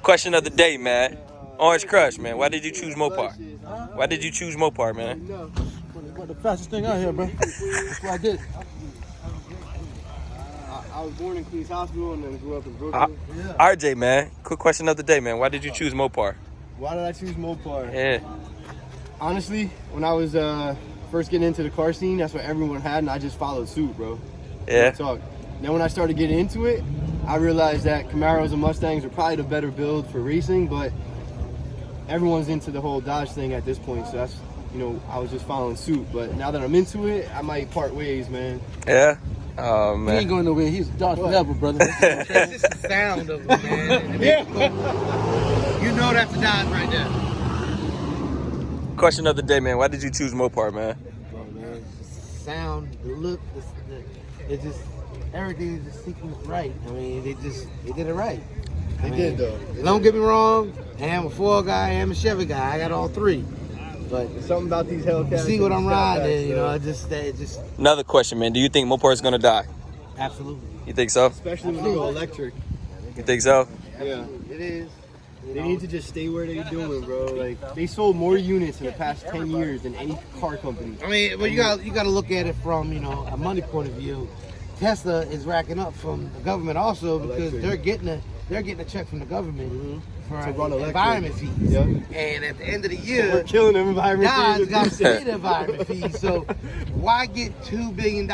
Question of the day, man. Orange Crush, man. Why did you choose Mopar? Why did you choose Mopar, man? The fastest thing out here, bro. That's what I did. I was born in Queens Hospital and then grew up in Brooklyn. RJ, man. Quick question of the day, man. Why did you choose Mopar? Why did I choose Mopar? Yeah. Honestly, when I was first getting into the car scene, that's what everyone had, and I just followed suit, bro. Yeah. Talk. Then when I started getting into it, I realized that Camaros and Mustangs are probably the better build for racing, but everyone's into the whole Dodge thing at this point, so that's, you know, I was just following suit. But now that I'm into it, I might part ways, man. Yeah? Oh, He man. ain't going nowhere. He's Dodge forever, brother. That's just the sound of it, man. Yeah. You know that's a Dodge right there. Question of the day, man. Why did you choose Mopar, man? Bro, man, the sound, the look, it just, everything is just sequenced right. I mean, they did it right. They did, though. Don't get me wrong, I am a Ford guy, I am a Chevy guy. I got all three. But There's something about these Hellcats. see what I'm and Scout riding, Packs, you know, it just Another question, man. Do you think Mopar is going to die? absolutely. You think so? especially when they go electric. You think so? Yeah. It is. They need to just stay where they're doing, bro. Like, they sold more units in the past 10 years than any car company. I mean, well, you got to look at it from, you know, a money point of view. Tesla is racking up from the government also because they're getting a check from the government for To run electric. environment fees. Yep. And at the end of the We're year, killing them environment. Dodge got to pay the environment fees. So why get $2 billion?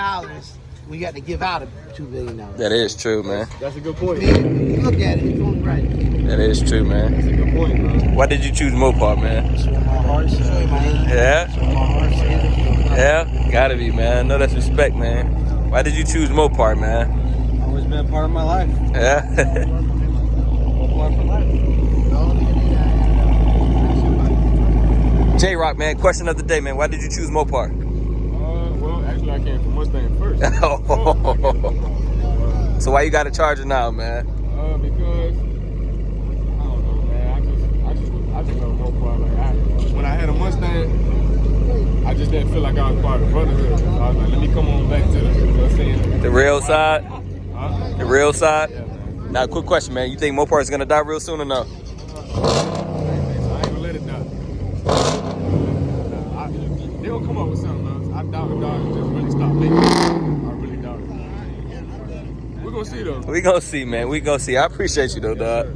We got to give out $2 billion. That is true, man. That's a good point. I mean, if you look at it, it's only right. That is true, man. That's a good point, bro. Why did you choose Mopar, man? That's what my heart Show you said. my age. Yeah? That's what my heart said. Yeah? Gotta be, man. No, that's respect, man. Why did you choose Mopar, man? Always been a part of my life. Yeah? Part for life. J-Rock, man. Question of the day, man. Why did you choose Mopar? Well, actually, I came from Mustang first. So why you got a Charger now, man? Because I don't know, man. I just love Mopar. Like, when I had a Mustang, I just didn't feel like I was part of the brotherhood. I was like, let me come on back to the, you know what I'm saying? The real side? Huh? The real side? Yeah, man. Now, quick question, man. You think Mopar is gonna die real soon or no? I ain't gonna let it die. They'll come up with something else. I doubt the Dodge just really stop making it. I really doubt it. We're gonna see though. We gonna see, man. We gonna see. I appreciate you though, dog.